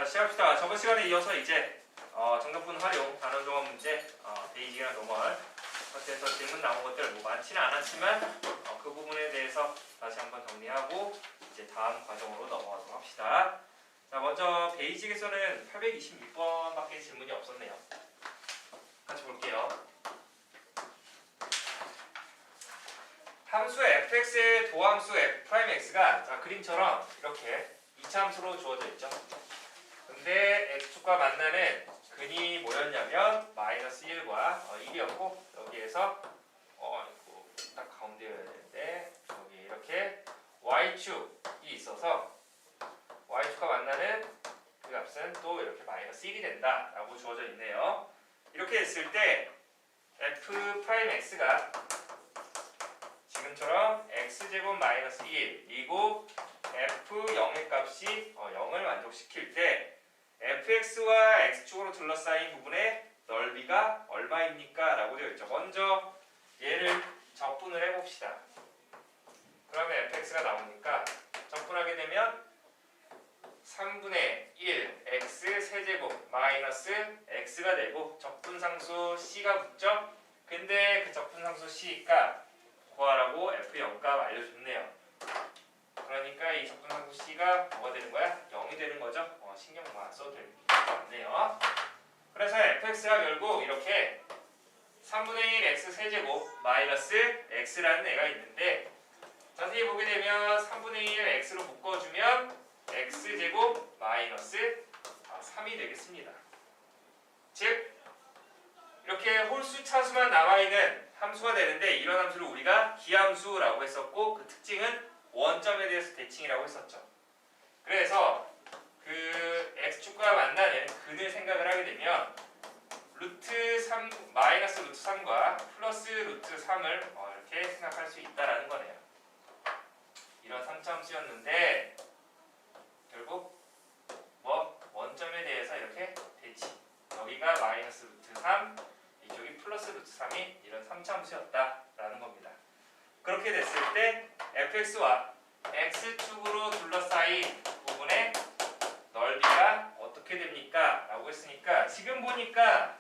시작합시다. 저번 시간에 이어서 이제 정답분 활용, 단원 종합 문제, 베이직이나 노멀 것에서 질문 나온 것들 뭐 많지는 않았지만 그 부분에 대해서 다시 한번 정리하고 이제 다음 과정으로 넘어가도록 합시다. 자, 먼저 베이직에서는 826번밖에 질문이 없었네요. 같이 볼게요. 함수 fx의 도함수 f'x가 자, 그림처럼 이렇게 이차함수로 주어져 있죠. 근데 x축과 만나는 근이 뭐였냐면 마이너스 1과 1이었고 여기에서 딱 가운데여야 되는데 여기 이렇게 y축이 있어서 y축과 만나는 그 값은 또 이렇게 마이너스 1이 된다 라고 주어져 있네요. 이렇게 했을 때 f'x가 지금처럼 x제곱 마이너스 1이고 f0의 값이 0을 만족시킬 때 fx와 x축으로 둘러싸인 부분의 넓이가 얼마입니까? 라고 되어 있죠. 먼저 얘를 적분을 해봅시다. 그러면 fx가 나오니까 적분하게 되면 3분의 1 x 세제곱 마이너스 x가 되고 적분상수 c가 붙죠? 근데 그 적분상수 c가 구하라고 f0 값 알려줬네요. 그러니까 이 적분상수 c가 뭐가 되는 거야? 0이 되는 거죠? 신경만 안 써도 될 것 같네요. 그래서 fx가 결국 이렇게 3분의 1 x 세제곱 마이너스 x라는 애가 있는데 자세히 보게 되면 3분의 1 x로 묶어주면 x제곱 마이너스 3이 되겠습니다. 즉 이렇게 홀수 차수만 남아있는 함수가 되는데 이런 함수를 우리가 기함수라고 했었고 그 특징은 원점에 대해서 대칭이라고 했었죠. 그래서 그 x축과 만나는 근을 생각을 하게 되면 루트 3, 마이너스 루트 3과 플러스 루트 3을 이렇게 생각할 수 있다라는 거네요. 이런 3차함수였는데 결국 원점에 대해서 이렇게 대칭. 여기가 마이너스 루트 3, 이쪽이 플러스 루트 3이 이런 3차함수였다라는 겁니다. 그렇게 됐을 때 fx와 x축으로 둘러싸인 부분의 넓이가 어떻게 됩니까? 라고 했으니까 지금 보니까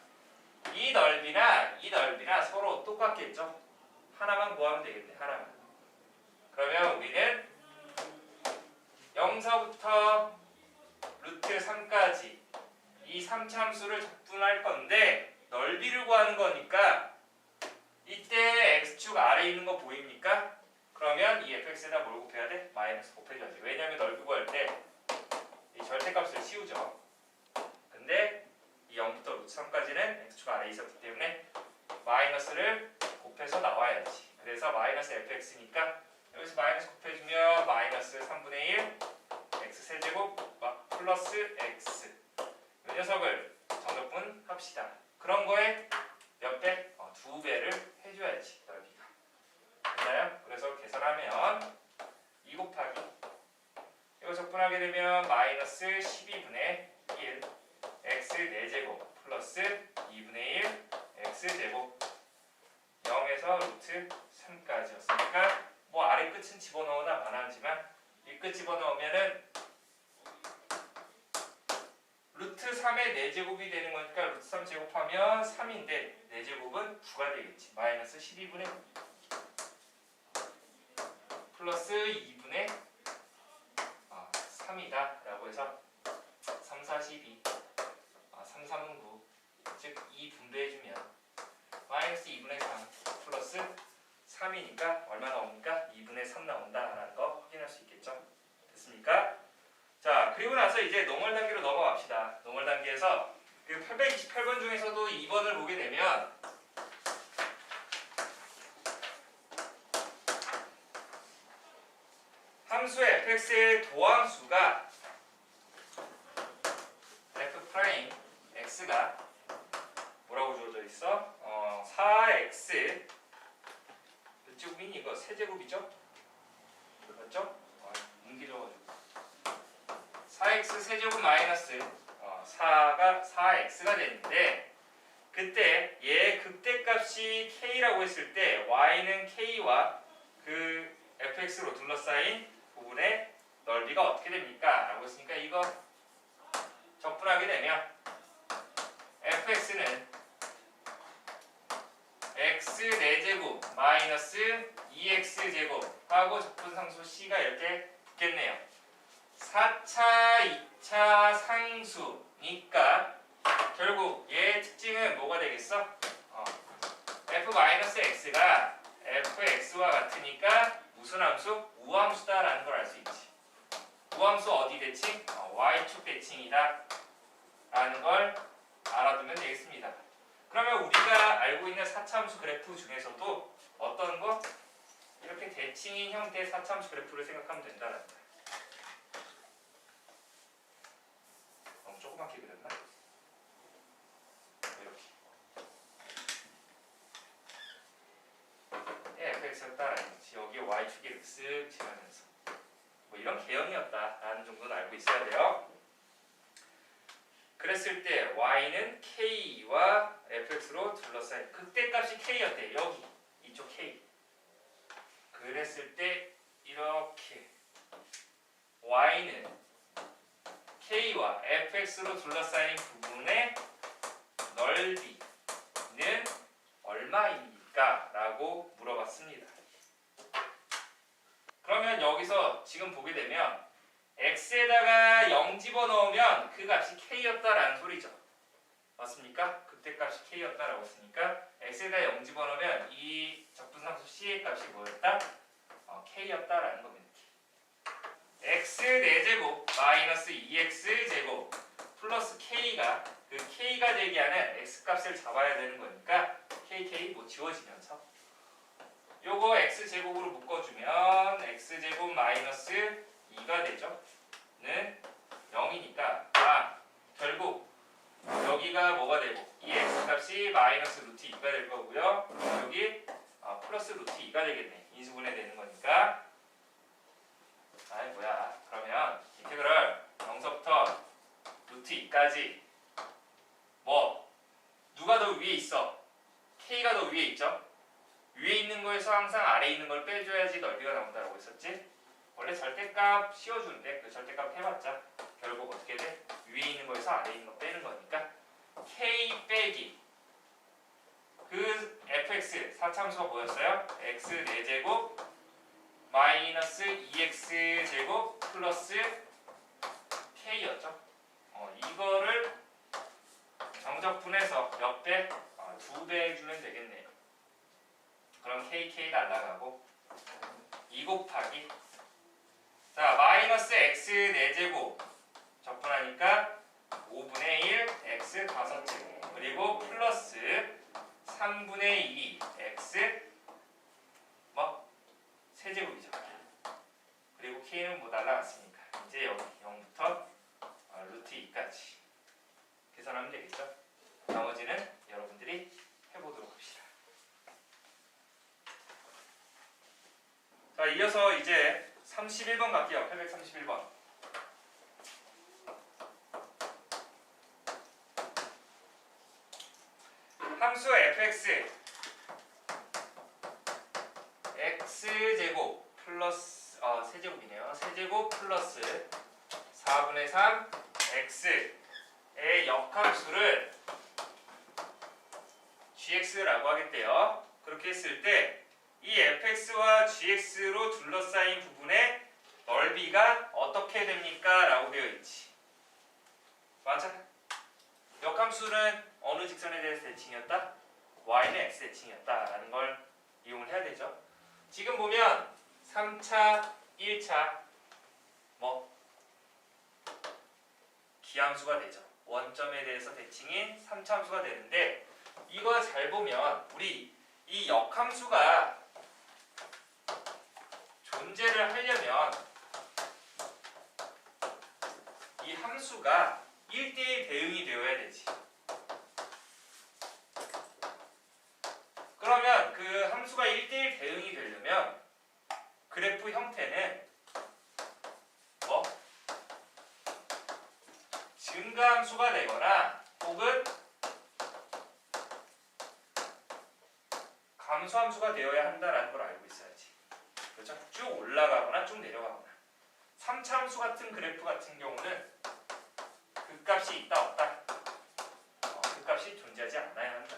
이 넓이나 서로 똑같겠죠? 하나만 구하면 되겠네. 하나만. 그러면 우리는 0서부터 루트 3까지 이 3차함수를 적분할 건데 넓이를 구하는 거니까 이때 x축 아래에 있는 거 보입니까? 그러면 이 fx에다 뭘 곱해야 돼? 마이너스 곱해줘야지. 왜냐하면 넓이 구할 때 이 절대값을 씌우죠. 근데 이 0부터 루트 3까지는 x축 아래에 있었기 때문에 마이너스를 곱해서 나와야지. 그래서 마이너스 fx니까 여기서 마이너스 곱해주면 마이너스 3분의 1 x 세제곱 플러스 x 이 녀석을 정답분 합시다. 그런 거에 몇 배? 2배를 해줘야지 넓이가. 됐나요? 그래서 계산하면 2 곱하기 이거 적분하게 되면 마이너스 12분의 1 x 4제곱 플러스 2분의 1 x 제곱 0에서 루트 3까지였으니까 뭐 아래 끝은 집어넣으나 마나하지만 이 끝 집어넣으면은 루트 3의 4제곱이 되는 거니까 루트 3 제곱하면 3인데 4제곱은 9가 되겠지. 마이너스 12분의 플러스 2분의 3이다 라고 해서 3, 4, 12 3, 3은 9 즉 2 분배해주면 마이너스 2분의 3 플러스 3이니까 얼마 나옵니까? 2분의 3 나온다라는 거 확인할 수 있겠죠? 됐습니까? 자, 그리고 나서 이제 노멀 단계로 넘어갑시다. 노멀 단계에서 그 828번 중에서도 2번을 보게 되면 함수 fx의 도함수가 f'x가 뭐라고 주어져 있어? 4x 몇 제곱이니? 이거 세제곱이죠? 맞죠? 뭉개져가지고 4x 세제곱 마이너스 4가 4x가 되는데 그때 얘 극대값이 k라고 했을 때 y는 k와 그 fx로 둘러싸인 부분의 넓이가 어떻게 됩니까? 라고 했으니까 이거 적분하게 되면 fx는 x 4제곱 마이너스 2x 제곱 하고 적분상수 c가 이렇게 붙겠네요. 4차 2차 상수니까 결국 얘의 특징은 뭐가 되겠어? f-x가 fx와 같으니까 무슨 함수? 우함수다라는 걸 알 수 있지. 우함수 어디 대칭? y축 대칭이다 라는 걸 알아두면 되겠습니다. 그러면 우리가 알고 있는 4차함수 그래프 중에서도 어떤 거? 이렇게 대칭인 형태의 4차함수 그래프를 생각하면 된다는 거야. 너무 조그맣게 그렸나? 이렇게 fx였다라는 거지. 여기에 y축이 이렇게 쓱 지나면서 뭐 이런 개형이었다라는 정도는 알고 있어야 돼요. 그랬을 때 y는 k와 fx로 둘러싸인 극대값이 k였대. 여기 이쪽 k. 그랬을 때 이렇게 y는 k와 fx로 둘러싸인 부분의 넓이는 얼마입니까? 라고 물어봤습니다. 그러면 여기서 지금 보게 되면 x에다가 0 집어넣으면 그 값이 k였다라는 소리죠. 맞습니까? 극대값이 k였다라고 했으니까 x에다 0 집어넣으면 이 적분상수 c의 값이 뭐였다? k였다라는 겁니다. x 4제곱 마이너스 2x제곱 플러스 k가 그 k가 되게 하는 x값을 잡아야 되는 거니까 kk 뭐 지워지면서 요거 x제곱으로 묶어주면 x제곱 마이너스 2가 되죠. 는 0이니까 결국 여기가 뭐가 되고 이 x값이 마이너스 루트 2가 될 거고요. 여기 플러스 루트 2가 되겠네. 인수분해 되는 거니까 그러면 인테그럴 0서부터 루트 2까지 뭐 누가 더 위에 있어? k가 더 위에 있죠? 위에 있는 거에서 항상 아래에 있는 걸 빼줘야지 넓이가 나온다고 했었지? 원래 절대값 씌워주는데 그 절대값 해봤자 결국 어떻게 돼? 위에 있는 거에서 아래에 있는 거 빼는 거니까 k 빼기 그 fx 4차함수가 뭐였어요? x 4제곱 마이너스 2x제곱 플러스 k였죠. 이거를 정적분해서 몇 배? 2배 해주면 되겠네요. 그럼 k가 날라가고 2 곱하기 마이너스 x 4제곱 적분하니까 5분의 1 x 5제곱 그리고 플러스 3분의 2 x 세제곱이죠. 그리고 k는 뭐 날라갔으니까 이제 여기 0부터 루트 2까지 계산하면 되겠죠. 나머지는 여러분들이 해보도록 합시다. 자, 이어서 이제 31번 갈게요. 831번. 함수 fx x제곱 플러스 세제곱이네요. 세제곱 플러스 4분의 3 x의 역함수를 gx라고 하겠대요. 그렇게 했을 때 이 fx와 gx로 둘러싸인 부분의 넓이가 어떻게 됩니까? 라고 되어 있지. 맞아? 역함수는 어느 직선에 대해서 대칭이었다? y는 x 대칭이었다 라는 걸 이용을 해야 되죠. 지금 보면 3차, 1차 기함수가 되죠. 원점에 대해서 대칭인 3차 함수가 되는데 이거 잘 보면 우리 이 역함수가 존재를 하려면 이 함수가 1대1 대응이 되어야 되지. 그러면 그 함수가 1대1 대응이 되려면 그래프 형태는 증가함수가 되거나 혹은 감소함수가 되어야 한다는 걸 알고 있어야지. 그렇죠? 쭉 올라가거나 쭉 내려가거나. 3차 함수 같은 그래프 같은 경우는 그 그 값이 있다 없다. 그 값이 존재하지 않아야 한다.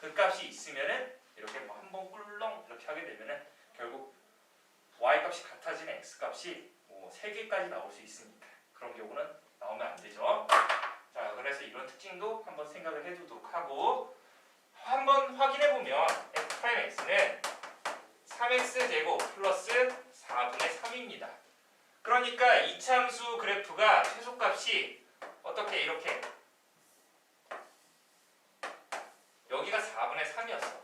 그 값이 있으면은 이렇게 뭐 한번 꿀렁 이렇게 하게 되면은 결국 y 값이 같아지는 x 값이 뭐 3개까지 나올 수 있으니까 그런 경우는 나오면 안 되죠. 자, 그래서 이런 특징도 한번 생각을 해두도록 하고 한번 확인해 보면 f'x는 3x제곱 플러스 4분의 3입니다. 그러니까 이참수 그래프가 최소값이 어떻게 이렇게 여기가 4분의 3이었어.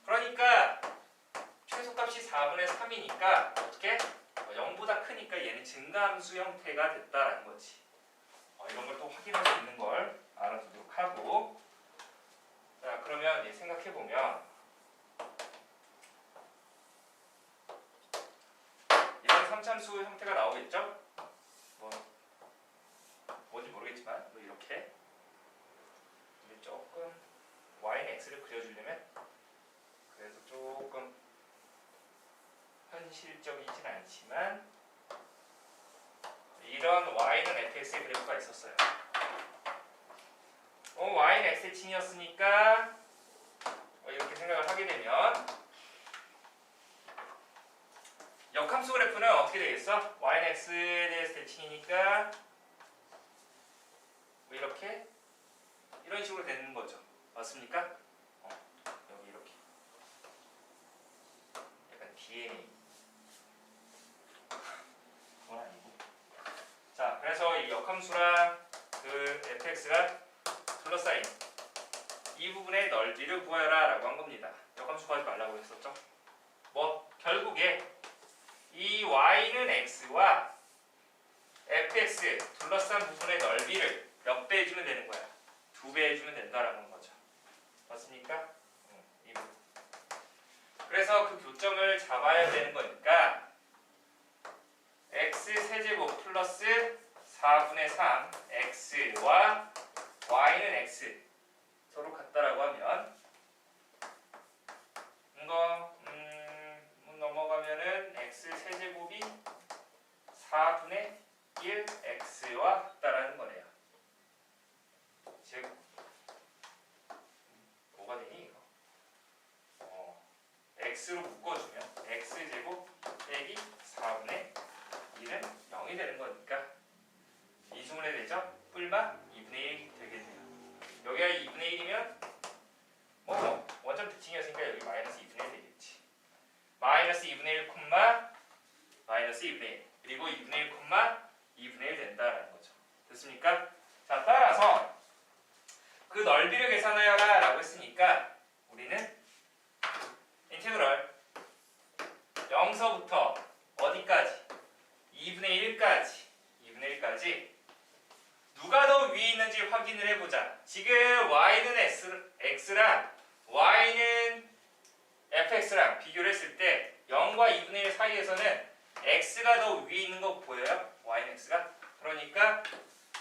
그러니까 최소값이 4분의 3이니까 어떻게 0보다 크니까 얘는 증가함수 형태가 됐다라는 거지. 이런 걸 또 확인할 수 있는 걸 알아두도록 하고 자 그러면 생각해 보면 이런 3참수 형태가 나오겠죠? 뭔지 모르겠지만 이렇게 조금 y는 x를 그려주려면 그래도 조금 현실적이진 않지만 이런 y는 fx의 그래프가 있었어요. y는 x의 친이었으니까 이렇게 생각을 하게 되면 역함수 그래프는 어떻게 되겠어? y는 x에 대해서 대칭이니까 이렇게 이런 식으로 되는 거죠. 맞습니까? 여기 이렇게 약간 DNA 그건 아니고 자 그래서 이 역함수랑 그 fx가 둘러싸인 이 부분의 넓이를 구하라 라고 한 겁니다. 역함수 구하지 말라고 했었죠. 결국에 이 y는 x와 fx 둘러싼 부분의 넓이를 몇 배 해주면 되는 거야? 2배 해주면 된다라는 거죠. 맞습니까? 이 부분. 그래서 그 교점을 잡아야 되는 거니까 x 세제곱 플러스 4분의 3 x와 y는 x 서로 같다라고 하면 이거 넘어가면은 x 세제곱이 4분의 1 x와 같다라는 거네요. 즉 뭐가 되니 이거? x로 묶어주면 x제곱 빼기 4분의 1은 0이 되는 거니까 이수분해 되죠? 뿔마 2분의 1 되겠네요. 여기가 2분의 1이면 원점 대칭이었으니까 여기 마이너스 2분의 1 되겠지. 마이너스 2분의 1 콤마 마이너스 2분의 1 그리고 2분의 1 콤마 2분의 1 된다라는 거죠. 됐습니까? 자 따라서 그 넓이를 계산하여라 라고 했으니까 우리는 인테그럴 0서부터 어디까지? 2분의 1까지 누가 더 위에 있는지 확인을 해보자. 지금 y는 x랑 y는 fx랑 비교를 했을 때 0과 2분의 1 사이에서는 x가 더 위에 있는 거 보여요? y는 x가? 그러니까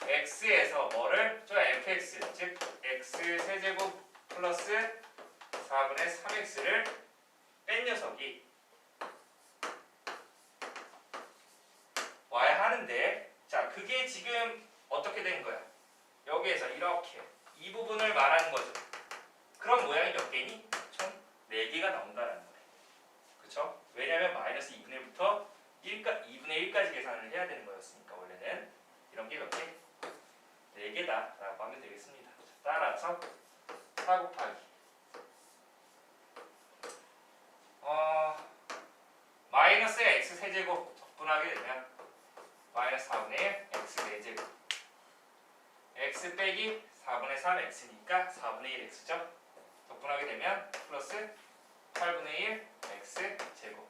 x에서 뭐를? 저 fx 즉 x 세제곱 플러스 4분의 3x를 뺀 녀석이 와야 하는데 자 그게 지금 어떻게 된 거야? 여기에서 이렇게 이 부분을 말하는 거죠. 그럼 모양이 몇 개니? 총 4개가 나온다는 거예요. 그쵸? 왜냐면 마이너스 2분의 1부터 2분의 1까지 계산을 해야 되는 거였으니까 원래는 이런 게 몇 개? 4개다 라고 하면 되겠습니다. 따라서 4 곱하기 마이너스 x 세제곱 적분하게 되면 마이너스 4분의 1 x 4제곱 x 빼기 4분의 3 x니까 4분의 1 x죠. 적분하게 되면 플러스 8분의 1 x 제곱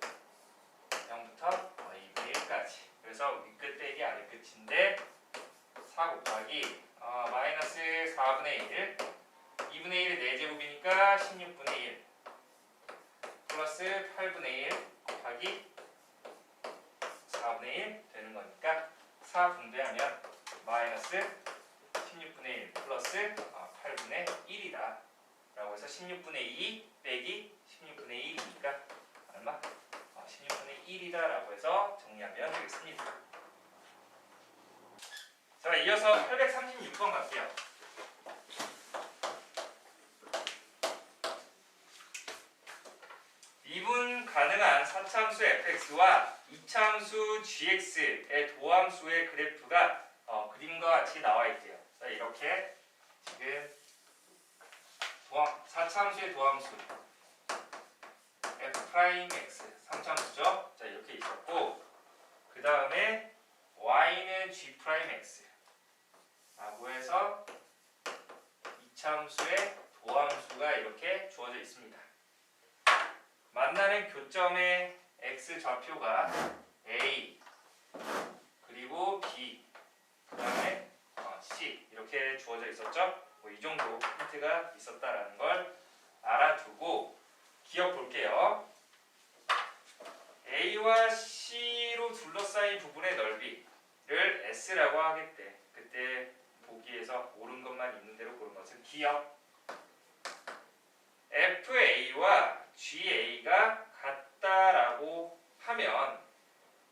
0부터 2분의 1까지 그래서 윗끝 빼기 아래끝인데 4 곱하기 마이너스 4분의 1 2분의 1이 4제곱이니까 16분의 1 플러스 8분의 1 곱하기 4분의 1 되는 거니까 4 분배하면 마이너스 16분의 1 플러스 8분의 1이다 라고 해서 16분의 2 빼기 16분의 1이니까 얼마? 16분의 1이다 라고 해서 정리하면 되겠습니다. 자, 이어서 836번 갈게요. 미분 가능한 4차함수 fx와 2차함수 gx의 도함수의 그래프가 그림과 같이 나와 있대요. 자, 이렇게 지금 4차함수의 도함수 f'x 3차함수죠. 자, 이렇게 있었고 그 다음에 y는 g'x 라고 해서 2차함수의 도함수가 이렇게 주어져 있습니다. 만나는 교점의 x 좌표가 a 그리고 b 그 다음에 c 이렇게 주어져 있었죠. 뭐 이 정도 힌트가 있었다라는 걸 알아두고 기억 볼게요. a와 c로 둘러싸인 부분의 넓이를 s라고 하겠대. 그때 보기에서 옳은 것만 있는 대로 고른 것은 기억. FA와 GA가 같다라고 하면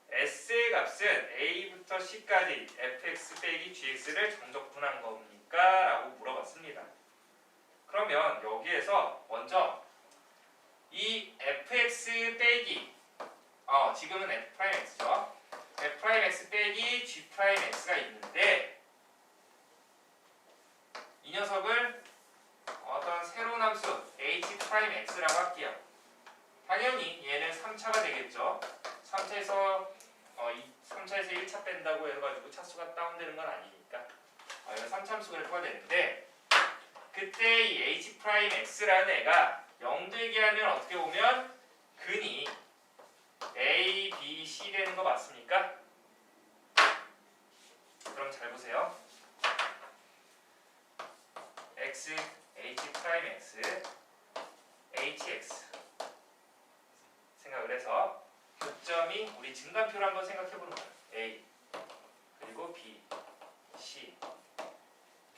S의 값은 A부터 C까지 fx 빼기 gx를 정적분한 겁니까? 라고 물어봤습니다. 그러면 여기에서 먼저 이 fx 빼기 지금은 f'x죠. f'x 빼기 g'x가 있는데 이 녀석을 어떤 새로운 함수 h'x라고 할게요. 당연히 얘는 3차가 되겠죠. 3차에서 1차 뺀다고 해가지고 차수가 다운되는 건 아니니까 이건 3차 함수 그래프가 되는데 그때 이 h'x라는 애가 0 되게 하면 어떻게 보면 근이 a, b, c 되는 거 맞습니까? 그럼 잘 보세요. x, h'x, hx 생각을 해서 교점이 우리 증간표를 한번 생각해보는 거예요. a 그리고 b, c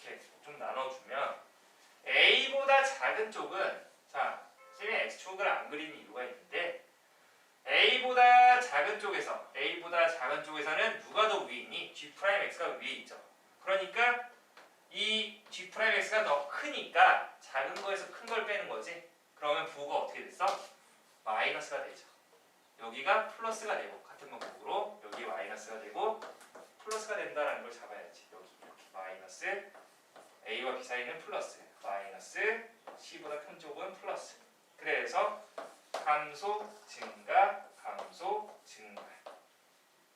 이렇게 좀 나눠주면 a보다 작은 쪽은 자, 쌤이 x축을 안 그리는 이유가 있는데 a보다 작은 쪽에서는 누가 더 위에 있니? g'x가 위에 있죠. 그러니까 이 g'x가 더 크니까 작은 거에서 큰 걸 빼는 거지. 그러면 부호가 어떻게 됐어? 마이너스가 되죠. 여기가 플러스가 되고 같은 방법으로 여기 마이너스가 되고 플러스가 된다는 걸 잡아야지. 여기 이렇게 마이너스 a와 b 사이는 플러스 마이너스 c보다 큰 쪽은 플러스. 그래서 감소 증가 감소 증가.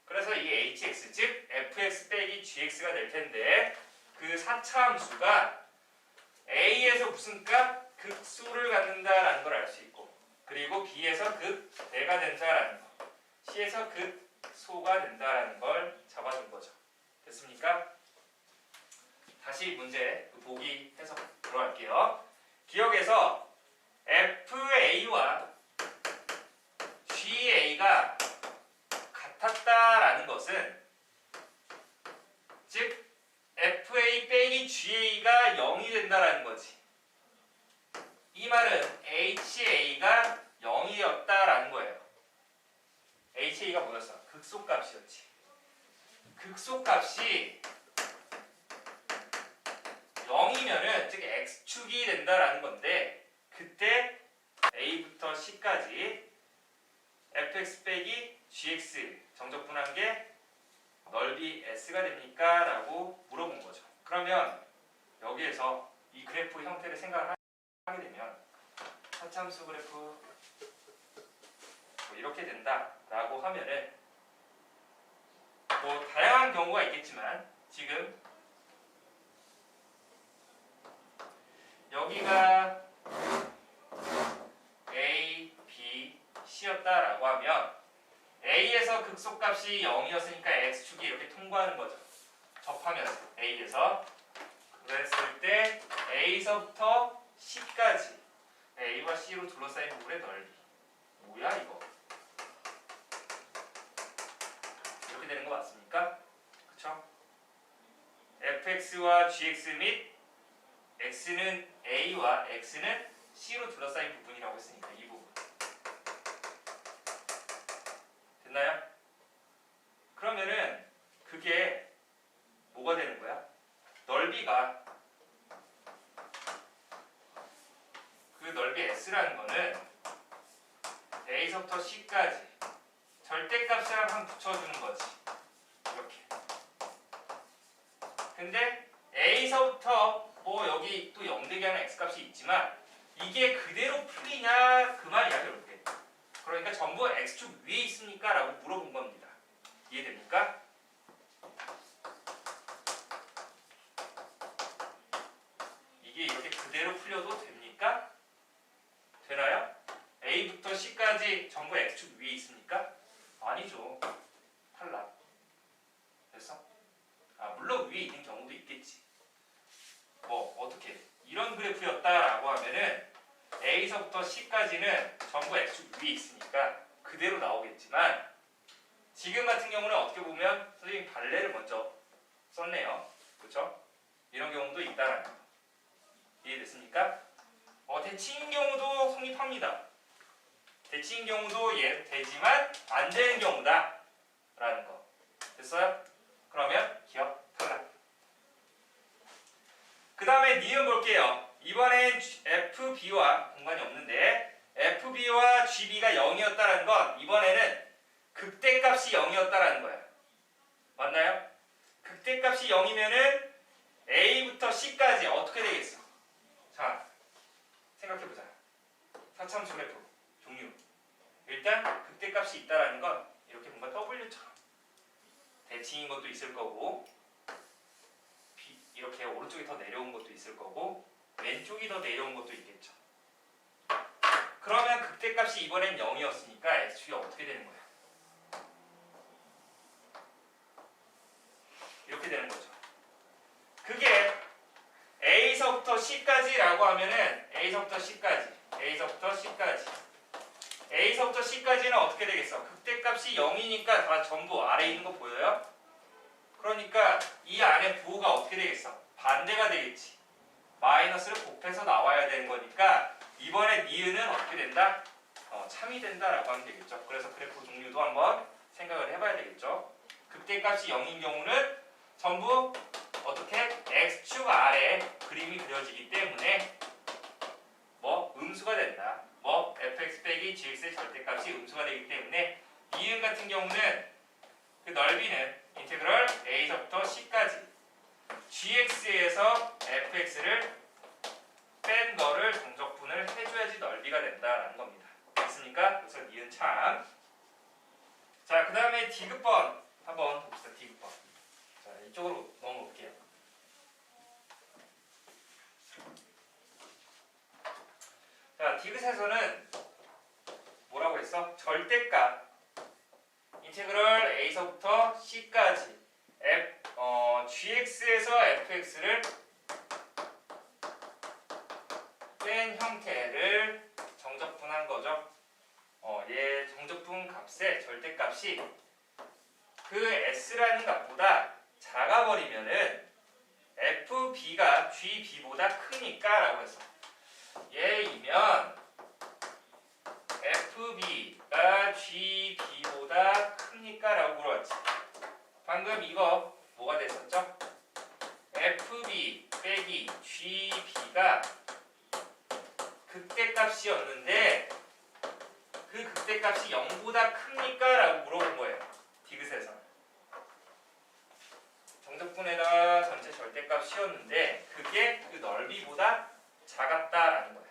그래서 이 hx 즉 fx 빼기 gx가 될 텐데 그 4차 함수가 a에서 무슨 값? 극수를 갖는다라는 걸 알 수 있고 그리고 b에서 극대가 된다라는 거 c에서 극소가 된다라는 걸 잡아준 거죠. 됐습니까? 다시 문제 보기 해석 들어갈게요. 기억에서 FA와 GA가 같았다라는 것은 즉 FA 빼기 GA가 0이 된다라는 거지. 이 말은 HA가 0이었다라는 거예요. HA가 뭐였어? 극소값이었지. 극소값이 0이면은 즉 x축이 된다라는 건데 그때 a부터 c까지 fx 빼기 gx 정적분한 게 넓이 s가 됩니까? 라고 물어본 거죠. 그러면 여기에서 이 그래프 형태를 생각을 하게 되면 사참수 그래프 뭐 이렇게 된다라고 하면은 뭐 다양한 경우가 있겠지만 지금 여기가 A, B, C였다라고 하면 A에서 극소값이 0이었으니까 X축이 이렇게 통과하는 거죠. 접하면서 A에서 그랬을 때 A서부터 C까지 A와 C로 둘러싸인 부분의 넓이 뭐야 이거? 이렇게 되는 거 맞습니까? 그쵸? fx와 gx 및 x는 a와 x는 c로 둘러싸인 부분이라고 했으니까 이 부분 됐나요? 그러면은 그게 뭐가 되는 붙여주는 거지. 이렇게. 근데 A서부터 뭐 여기 또 0되게 하는 x값이 있지만 이게 그대로 풀리냐 그 말이야 결국에. 그러니까 전부 x축 위에 있습니까? 라고 물어본 겁니다. 이해됩니까? 이게 이렇게 그대로 풀려도 됩니까? 되나요? A부터 C까지 전부 x축 위에 있습니까? 아니죠. 탈락. 됐어? 물론 위에 있는 경우도 있겠지. 뭐 어떻게 이런 그래프였다라고 하면은 A서부터 C까지는 전부 x축 위에 있으니까 그대로 나오겠지만 지금 같은 경우는 어떻게 보면 선생님이 발레를 먼저 썼네요. 그렇죠? 이런 경우도 있다라는 거. 이해됐습니까? 대칭인 경우도 성립합니다. 대칭인 경우도 되지만 안 되는 경우다 라는 거. 됐어요? 그러면 기억 탈락. 그 다음에 니은 볼게요. 이번엔 FB와 공간이 없는데 FB와 GB가 0이었다는 건 이번에는 극대값이 0이었다라는 거야. 맞나요? 극대값이 0이면은 A부터 C까지 어떻게 되겠어? 자, 생각해보자. 사참수 그래프 종류. 일단 극대값이 있다라는 건 이렇게 뭔가 W처럼 대칭인 것도 있을 거고 이렇게 오른쪽이 더 내려온 것도 있을 거고 왼쪽이 더 내려온 것도 있겠죠. 그러면 극대값이 이번엔 0이었으니까 x축이 어떻게 되는 거야? 이렇게 되는 거죠. 그게 A서부터 C까지라고 하면은 A서부터 C까지는 어떻게 되겠어? 극대값이 0이니까 다 전부 아래에 있는 거 보여요? 그러니까 이 안에 부호가 어떻게 되겠어? 반대가 되겠지. 마이너스를 곱해서 나와야 되는 거니까 이번에 니은은 어떻게 된다? 참이 된다라고 하면 되겠죠. 그래서 그래프 종류도 한번 생각을 해봐야 되겠죠. 극대값이 0인 경우는 전부 어떻게 x축 아래에 그림이 그려지기 때문에 뭐 음수가 된다. 뭐 fx 빼기 gx의 절대값이 음수가 되기 때문에 니은 같은 경우는 그 넓이는 인테그럴 a서부터 c까지 gx에서 fx를 뺀 거를 정적분을 해줘야지 넓이가 된다라는 겁니다. 됐습니까? 그래서 니은 참. 자, 그 다음에 디귿번 한번 봅시다. 디귿번. 자, 이쪽으로 넘어볼게요. 자, 디귿에서는 뭐라고 했어? 절대값 인테그럴 a서부터 c까지 gx에서 fx를 뺀 형태를 정적분한 거죠. 얘 정적분 값의 절대값이 그 s라는 값보다 작아버리면은 fb가 gb보다 크니까 라고 했어. 얘이면 fb가 gb보다 크니까 라고 물어봤지. 방금 이거 뭐가 됐었죠? fb 빼기 gb가 극대값이었는데 그 극대값이 0보다 큽니까? 라고 물어본 거예요. 디귿에서. 정적분에다가 전체 절대값이었는데 그게 그 넓이보다 작았다라는 거예요.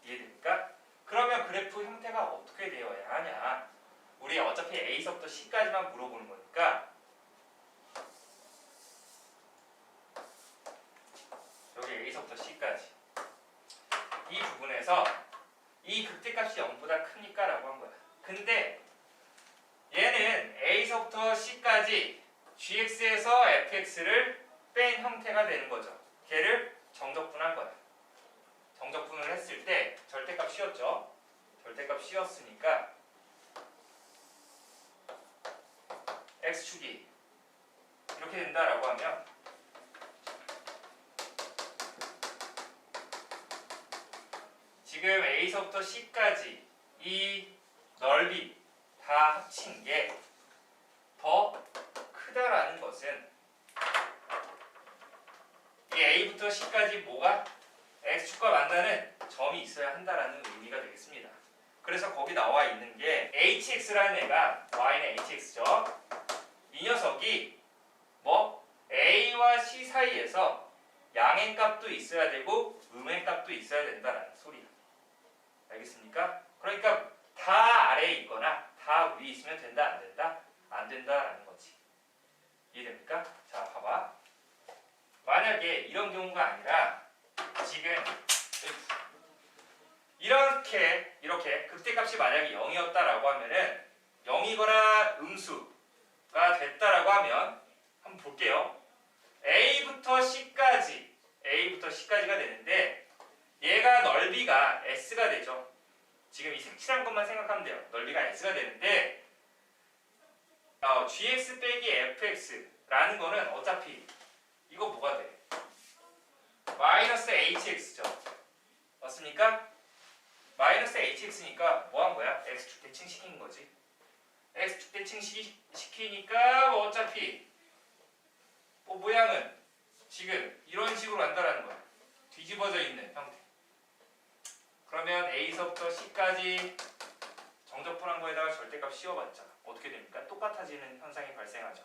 이해됩니까? 그러면 그래프 형태가 어떻게 되어야 하냐? 우리 어차피 A서부터 C까지만 물어보는 거니까 여기 A서부터 C까지 이 부분에서 이 극대값이 0보다 크니까 라고 한 거야. 근데 얘는 A서부터 C까지 gx에서 fx를 뺀 형태가 되는 거죠. 걔를 정적분한 거야. 정적분을 했을 때 절대값 씌웠죠. 절대값 씌웠으니까 x축이 이렇게 된다라고 하면 지금 A서부터 C까지 이 넓이 다 합친 게 더 크다라는 것은 이 A부터 C까지 뭐가 x축과 만나는 점이 있어야 한다라는 의미가 되겠습니다. 그래서 거기 나와 있는 게 hx라는 애가 y는 hx죠. 양의 값도 있어야 되고 음의 값도 있어야 된다라는 소리야. 알겠습니까? 그러니까 다 아래에 있거나 다 위에 있으면 된다 안 된다? 안 된다라는 거지. 이해됩니까? 자, 봐봐. 만약에 이런 경우가 아니라 지금 이렇게 극대값이 만약에 0이었다라고 하면은 0이거나 음수가 됐다라고 하면 한번 볼게요. A부터 C까지가 되는데 얘가 넓이가 S가 되죠. 지금 이 색칠한 것만 생각하면 돼요. 넓이가 S가 되는데 GX 빼기 FX라는 거는 어차피 이거 뭐가 돼? 마이너스 HX죠. 맞습니까? 마이너스 HX니까 뭐 한 거야? X축 대칭 시킨 거지. X축 대칭 시키니까 어차피 모양은 지금 이런 식으로 간다라는 거야. 뒤집어져 있는 형태. 그러면 A서부터 C까지 정적분한 거에다가 절대값 씌워봤자 어떻게 됩니까? 똑같아지는 현상이 발생하죠.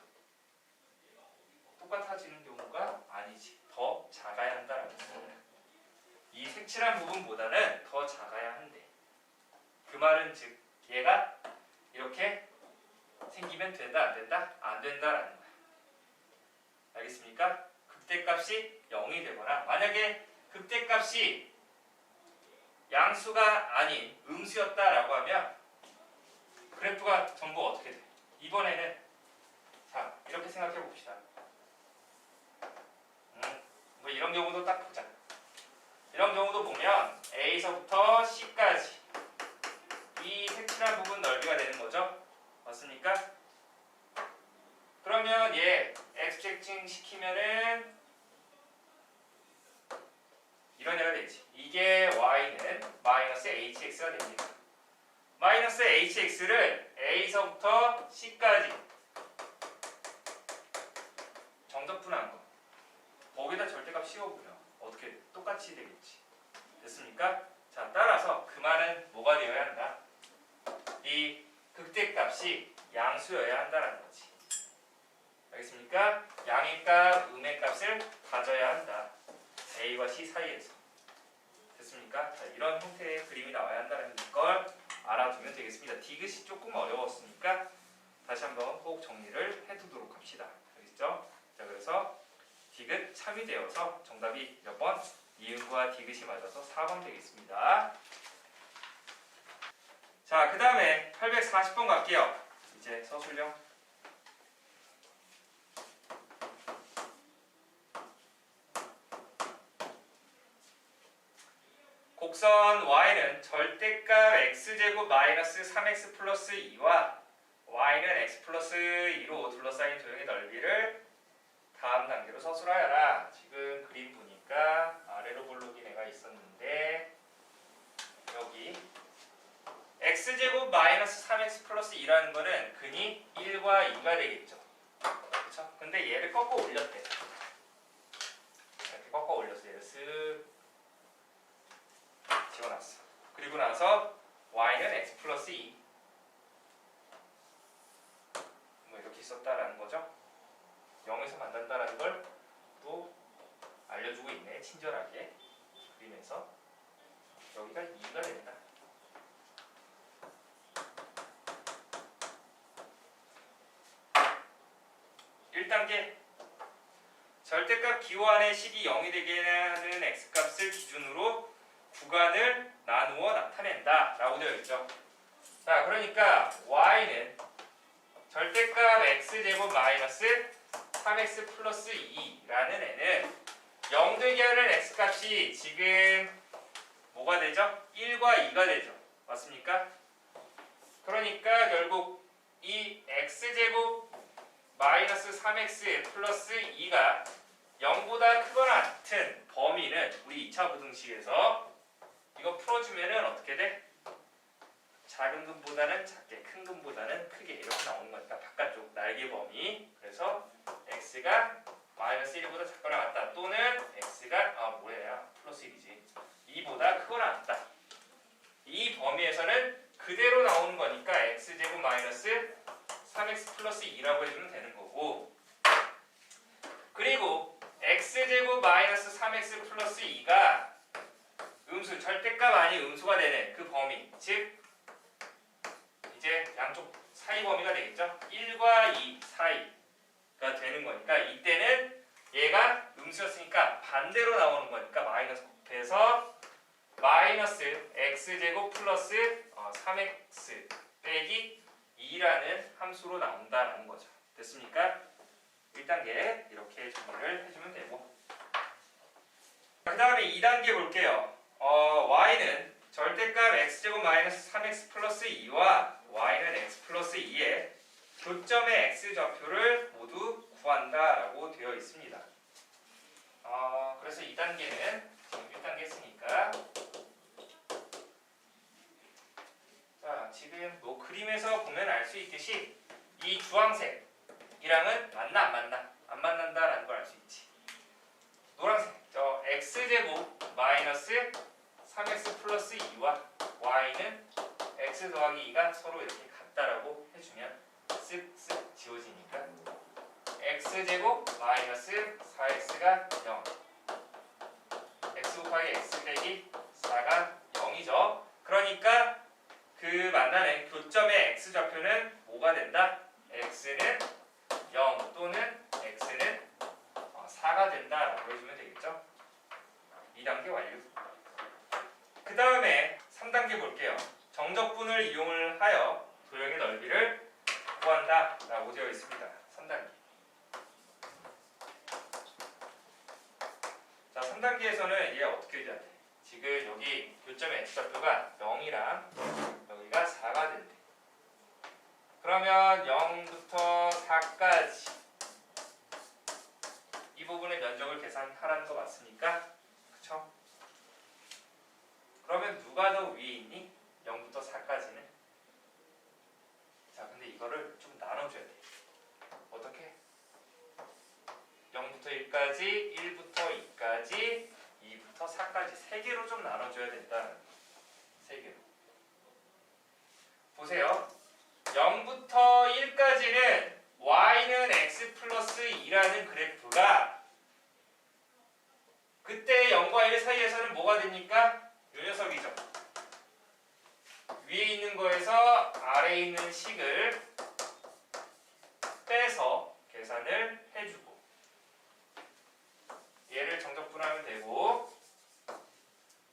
똑같아지는 경우가 아니지. 더 작아야 한다라는 거야. 이 색칠한 부분보다는 더 작아야 한대. 그 말은 즉 얘가 이렇게 생기면 된다 안 된다? 안 된다라는 거야. 알겠습니까? 극대값이 0이 되거나 만약에 극대값이 양수가 아닌 음수였다라고 하면 그래프가 전부 어떻게 돼? 이번에는 자 이렇게 생각해 봅시다. 뭐 이런 경우도 딱 보자. 이런 경우도 보면 A서부터 C까지 이 색칠한 부분 넓이가 되는 거죠. 맞습니까? 그러면 얘 X축 시키면은 이런 애가 되지. 이게 Y는 마이너스 HX가 됩니다. 마이너스 HX를 A서부터 C까지 정적분한 거. 거기다 절대값 씌워보면 어떻게 돼? 똑같이 되겠지. 됐습니까? 자, 따라서 그 말은 뭐가 되어야 한다? 이 극대값이 양수여야 한다는 거지. 알겠습니까? 양의 값, 음의 값을 가져야 한다. A와 C 사이에서. 됐습니까? 자, 이런 형태의 그림이 나와야 한다는 걸 알아두면 되겠습니다. 디귿이 조금 어려웠으니까 다시 한번 꼭 정리를 해두도록 합시다. 알겠죠? 자, 그래서 디귿 참이 되어서 정답이 몇 번? 이응과 디귿이 맞아서 4번 되겠습니다. 자, 그 다음에 840번 갈게요. 이제 서술형. 곡선 y는 절대값 x제곱 마이너스 3x 플러스 2와 y는 x 플러스 2로 둘러싸인 도형의 넓이를 다음 단계로 서술하여라. 지금 그림 보니까 아래로 볼록이 내가 있었는데 여기 x제곱 마이너스 3x 플러스 2라는 거는 근이 1과 2가 되겠죠. 그렇죠? 근데 얘를 꺾어 올렸대. 이렇게 꺾어 올렸어. 얘를 쓱 집어놨어. 그리고 나서 y는 x 플러스 2 뭐 이렇게 있었다라는 거죠. 0에서 만난다라는 걸 또 알려주고 있네. 친절하게 그리면서 여기가 2가 된다. 1단계 절대값 기호안의 식이 0이 되게 하는 x값을 기준으로 구간을 나누어 나타낸다 라고 되어 있죠. 자, 그러니까 y는 절대값 x제곱 마이너스 3x 플러스 2라는 애는 0 되게 하는 x값이 지금 뭐가 되죠? 1과 2가 되죠. 맞습니까? 그러니까 결국 이 x제곱 마이너스 3x 플러스 2가 0보다 크거나 같은 범위는 우리 2차 부등식에서 이거 풀어주면은 어떻게 돼? 작은 근보다는 작게, 큰 근보다는 크게 이렇게 나오는 거니까 바깥쪽 날개 범위. 그래서 x가 마이너스 1보다 작거나 같다. 또는 x가 플러스 1이지. 2보다 크거나 같다. 이 범위에서는 그대로 나오는 거니까 x제곱 마이너스 3x 플러스 2라고 해주면 되는 거고, 그리고 x x제곱 마이너스 3x 플러스 2가 음수, 절대값 아닌 음수가 되는 그 범위, 즉 이제 양쪽 사이 범위가 되겠죠. 1과 2 사이가 되는 거니까 이때는 얘가 음수였으니까 반대로 나오는 거니까 마이너스 곱해서 마이너스 x제곱 플러스 3x 빼기 2라는 함수로 나온다라는 거죠. 됐습니까? 1단계 이렇게 정리를 해주면 되고, 그 다음에 2단계 볼게요. y는 절대값 x제곱 마이너스 3x 플러스 2와 y는 x 플러스 2의 교점의 x 좌표를 모두 구한다라고 되어 있습니다. 그래서 2단계는 지금 1단계 했으니까, 자, 지금 뭐 그림에서 보면 알 수 있듯이 이 주황색이랑은 만나 안 만나? 안 만난다라는 걸 알 수 있지. 노란색, 저 x제곱 마이너스 3x 플러스 2와 y는 x 더하기 2가 서로 이렇게 같다라고 해주면 쓱쓱 지워지니까 x제곱 마이너스 4x가 0, x 곱하기 x 빼기 4가 0이죠. 그러니까 그 만나는 교점의 x 좌표는 뭐가 된다? x는 0 또는 x는 4가 된다라고 해주면 되겠죠. 2단계 완료. 그 다음에 3단계 볼게요. 정적분을 이용을 하여 도형의 넓이를 구한다 라고 되어 있습니다. 3단계. 자, 3단계에서는 얘가 어떻게 돼야 돼? 지금 여기 교점의 x좌표가 0이랑 여기가 4가 된대. 그러면 0부터 4까지 이 부분의 면적을 계산하라는 거 맞습니까? 그쵸? 그러면 누가 더 위에 있니? 0부터 4까지는? 자, 근데 이거를 좀 나눠줘야 돼. 어떻게? 0부터 1까지, 1부터 2까지, 2부터 4까지 3개로 좀 나눠줘야 된다. 3개로. 보세요. 0부터 1까지는 y는 x 플러스 2라는 그래프가 그때 0과 1 사이에서는 뭐가 됩니까? 요 녀석이죠. 위에 있는 거에서 아래에 있는 식을 빼서 계산을 해주고 얘를 정적분하면 되고,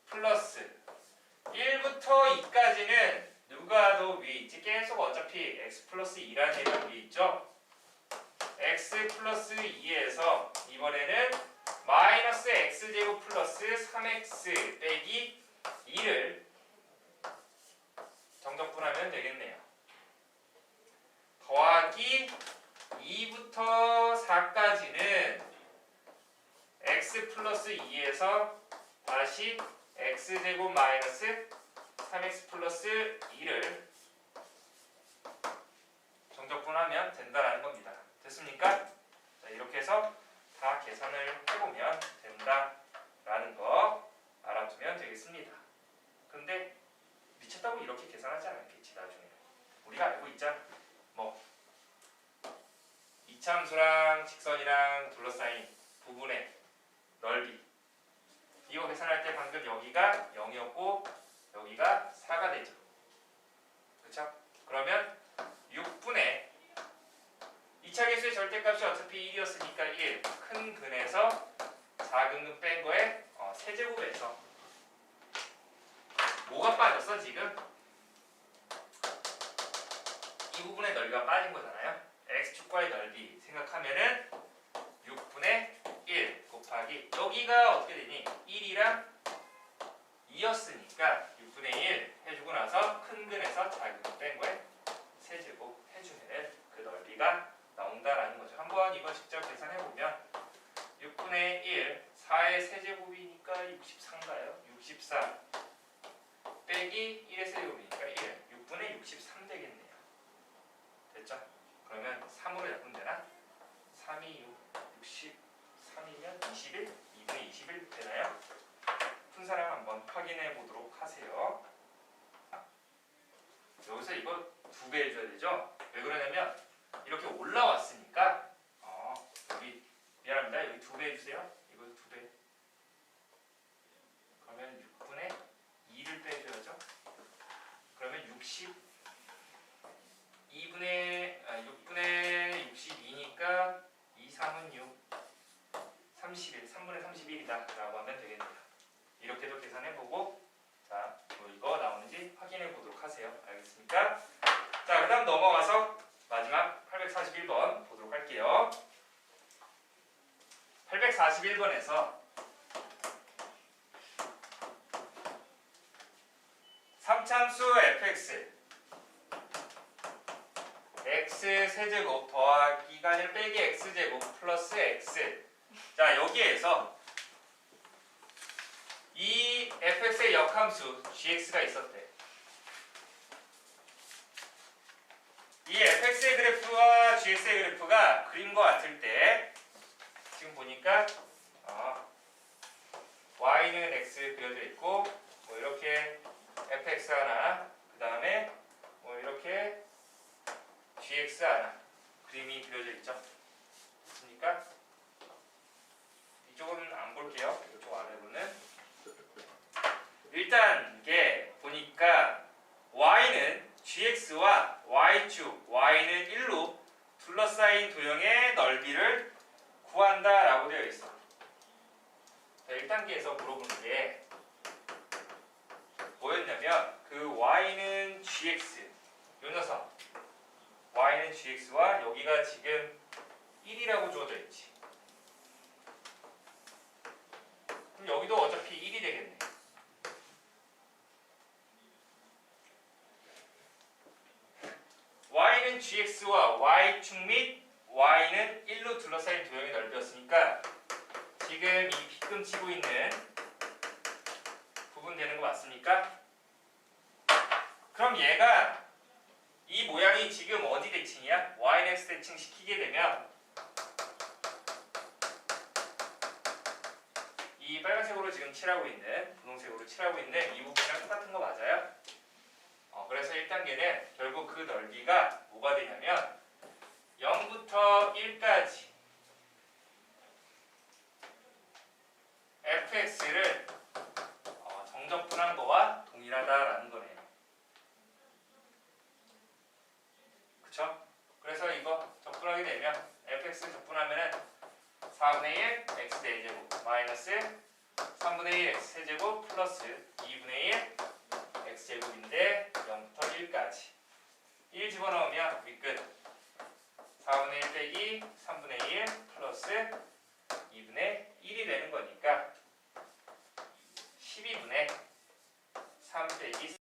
플러스 1부터 2까지는 누가 더 위에 있지? 계속 어차피 x 플러스 2라는 얘가 위에 있죠. x 플러스 2에서 이번에는 마이너스 x제곱 플러스 3x 빼기 2를 정적분하면 되겠네요. 더하기 2부터 4까지는 x 플러스 2에서 다시 x제곱 마이너스 3x 플러스 2를 정적분하면 된다라는 겁니다. 됐습니까? 자, 이렇게 해서 다 계산을 해보면 된다라는 거 알아두면 되겠습니다. 근데 미쳤다고 이렇게 계산하지 않았겠지 나중에. 우리가 알고 있잖아. 뭐 이차함수랑 직선이랑 둘러싸인 부분의 넓이, 이거 계산할 때 방금 여기가 0이었고 여기가 4가 되죠. 그쵸? 그러면 6분의 2차 계수의 절대값이 어차피 1이었으니까 1, 큰 근에서 작은 근 뺀 거에 세제곱에서 뭐가 빠졌어 지금? 이 부분의 넓이가 빠진 거잖아요. x축과의 넓이 생각하면은 6분의 1 곱하기 여기가 어떻게 되니? 1이랑 2였으니까 6분의 1 해주고 나서 큰 근에서 작은 근 뺀 거에 세제곱 해주면은 그 넓이가 나온다라는 거죠. 한번 이거 직접 계산해보면 6분의 1, 4의 세제곱이니까 64인가요? 64 빼기 1의 세제곱이니까 1, 6분의 63 되겠네요. 됐죠? 그러면 3으로 약분 되나? 3이 6, 63이면 21? 2분의 21 되나요? 푼 사람 한번 확인해 보도록 하세요. 여기서 이거 2배 해줘야 되죠? 왜 그러냐면 이렇게 올라왔으니까 여기 미안합니다. 여기 2배 해주세요. 이거 41번에서 3참수 fx x 세제곱 더하기가 아니라 빼기 x제곱 플러스 x. 자, 여기에서 이 fx의 역함수 gx가 있었대. 이 fx의 그래프와 gx의 그래프가 그림과 같을 때 지금 보니까 y는 x 그려져 있고 뭐 이렇게 fx 하나, 그 다음에 뭐 이렇게 gx 하나 그림이 그려져 있죠. 됐습니까? 이쪽은 안 볼게요. 이쪽 아래로는 일단 이게 보니까 y는 gx와 y축 y는 1로 둘러싸인 도형의 넓이를 구한다라고 되어 있어. 자, 1단계에서 물어보는 게 뭐였냐면 그 y는 gx 요 녀석 y는 gx와 여기가 지금 1이라고 주어져 있지. 그럼 여기도 어차피 1이 되겠네. y는 gx와 y축 및 y는 1로 둘러싸인 도형의 넓이였으니까 지금 이 빗금 치고 있는 부분 되는 거 맞습니까? 그럼 얘가 이 모양이 지금 어디 대칭이야? y는 x 대칭 시키게 되면 이 빨간색으로 지금 칠하고 있는 분홍색으로 칠하고 있는 이 부분이랑 똑같은 거 맞아요? 그래서 1단계는 결국 그 넓이가 뭐가 되냐면 0부터 1까지 fx를 정적분한 거와 동일하다라는 거네요. 그쵸? 그래서 이거 적분하게 되면 fx 적분하면은 4분의 1 x 대제곱 마이너스 3분의 1 x 세제곱 플러스 2분의 1 x제곱인데 0부터 1까지 1 집어넣으면 윗끝 4분의 1 빼기 3분의 1 플러스 2분의 1이 되는 거니까 12분의 3 빼기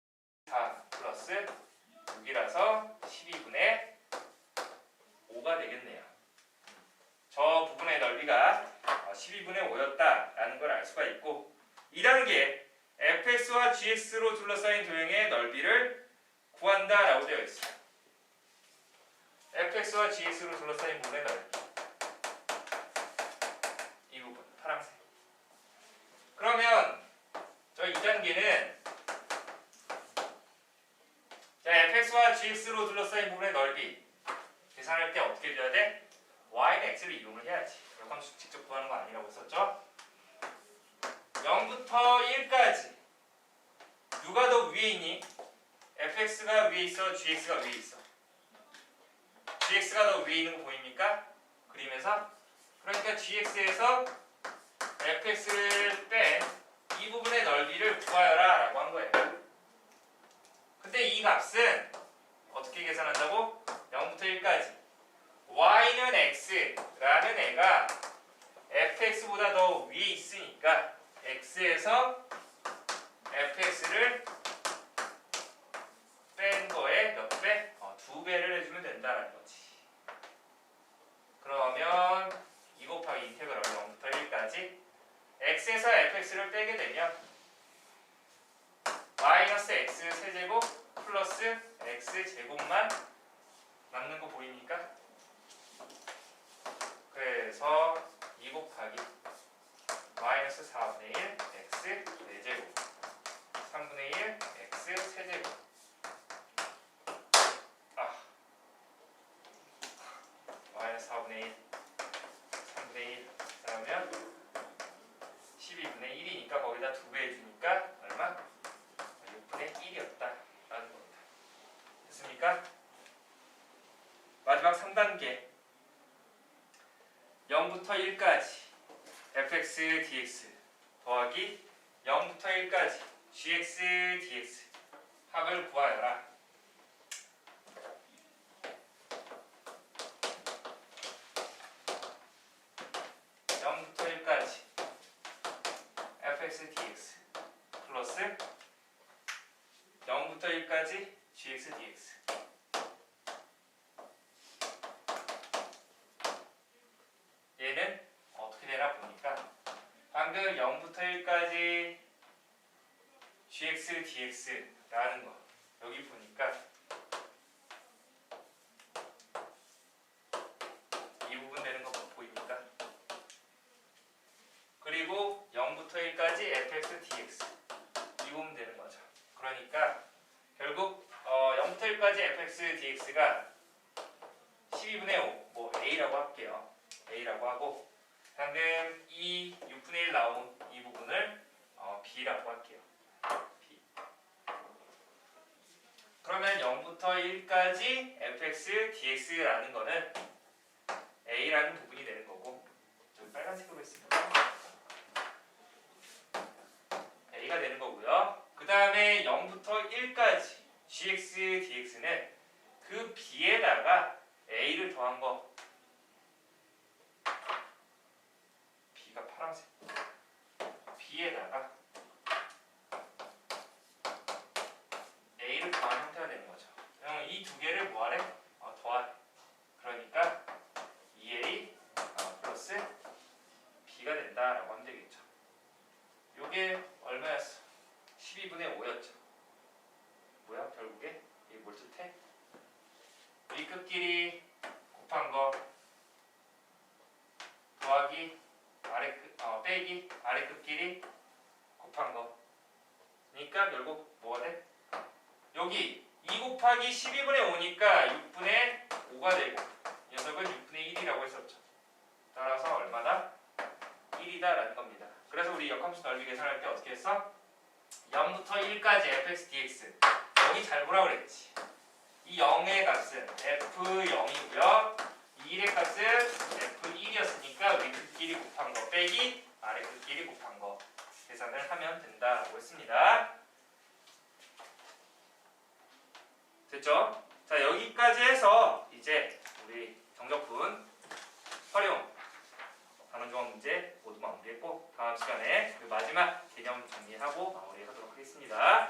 4 플러스 6이라서 12분의 5가 되겠네요. 저 부분의 넓이가 12분의 5였다라는 걸 알 수가 있고 2단계 fx와 gx로 둘러싸인 도형의 넓이를 구한다라고 되어 있어요. fx와 gx로 둘러싸인 부분의 넓이 이 부분 파란색. 그러면 저 2단계는 자 fx와 gx로 둘러싸인 부분의 넓이 계산할 때 어떻게 해줘야 돼? y는 x를 이용을 해야지. 역함수 직접 구하는 거 아니라고 했었죠? 0부터 1까지 누가 더 위에 있니? fx가 위에 있어? gx가 위에 있어? gx가 더 위에 있는 거 보입니까? 그림에서? 그러니까 gx에서 fx를 뺀 이 부분의 넓이를 구하여라 라고 한 거예요. 근데 이 값은 어떻게 계산한다고? 0부터 1까지 y는 x라는 애가 fx보다 더 위에 있으니까 x에서 fx를 뺀 거에 몇 배? 2배를 해주면 된다는 거지. 그러면 2 곱하기 인테그럴 0부터 1까지 x에서 fx를 빼게 되면 마이너스 x 세제곱 플러스 x 제곱만 남는 거 보입니까? 그래서 2 곱하기 마이너스 4분의 1 x 4제곱 3분의 1 x 세제곱 마이너스 4분의 1 3분의 1 그러면 12분의 1이니까 거기다 2배 해주니까 얼마? 6분의 1이었다 라는 겁니다. 됐습니까? 마지막 3단계 0부터 1까지 fx dx 더하기 0부터 1까지 gx dx 합을 구하여라. 부터 1까지 플러스 0부터 1까지 gx dx. 얘는 어떻게 되나 보니까 방금 0부터 1까지 gx dx라는 거 여기 보니까 이 부분 되는 거 보입니까? 그리고 0부터 1까지 fx dx 이 부분 되는 거죠. 그러니까 결국 0부터 1까지 fx dx가 12분의 5, 뭐 a라고 할게요. a라고 하고 방금 이 6분의 1 나온 이 부분을 b라고 할게요. b. 그러면 0부터 1까지 fx dx라는 거는 a라는 부분이 되는 거고 여기 빨간색으로 했습니다. a가 되는 거고요. 그 다음에 0부터 1까지 gx dx는 그 b에다가 a를 더한 거 b가 파란색 b에다가 a를 더한 형태가 되는 거죠. 그럼 이 두 개를 뭐하래? 더하래. 그러니까 2a 플러스 b가 된다라고 하면 되겠죠. 요게 얼마였어? 12분의 5였죠. 뭐야? 결국에 이게 뭘 뜻해? 위 끝끼리 곱한 거 더하기 빼기 아래 끝끼리 곱한 거. 그러니까 결국 뭐가 돼? 여기 2 곱하기 12분의 5니까 6분의 5가 되고 이 녀석은 6분의 1이라고 했었죠. 따라서 얼마다? 1이다라는 겁니다. 그래서 우리 역함수 넓이 계산할 때 어떻게 했어? 0부터 1까지 fx dx 여기 잘 보라 그랬지. 이 0의 값은 f0이고요. 이 1의 값은 f1이었으니까 위 끝끼리 곱한 거 빼기 아래 끝끼리 곱한 거 계산을 하면 된다라고 했습니다. 됐죠? 자, 여기까지 해서 이제 우리 정적분 활용 단원조합 문제 모두 마무리했고 다음 시간에 그 마지막 개념 정리하고 마무리하도록 하겠습니다.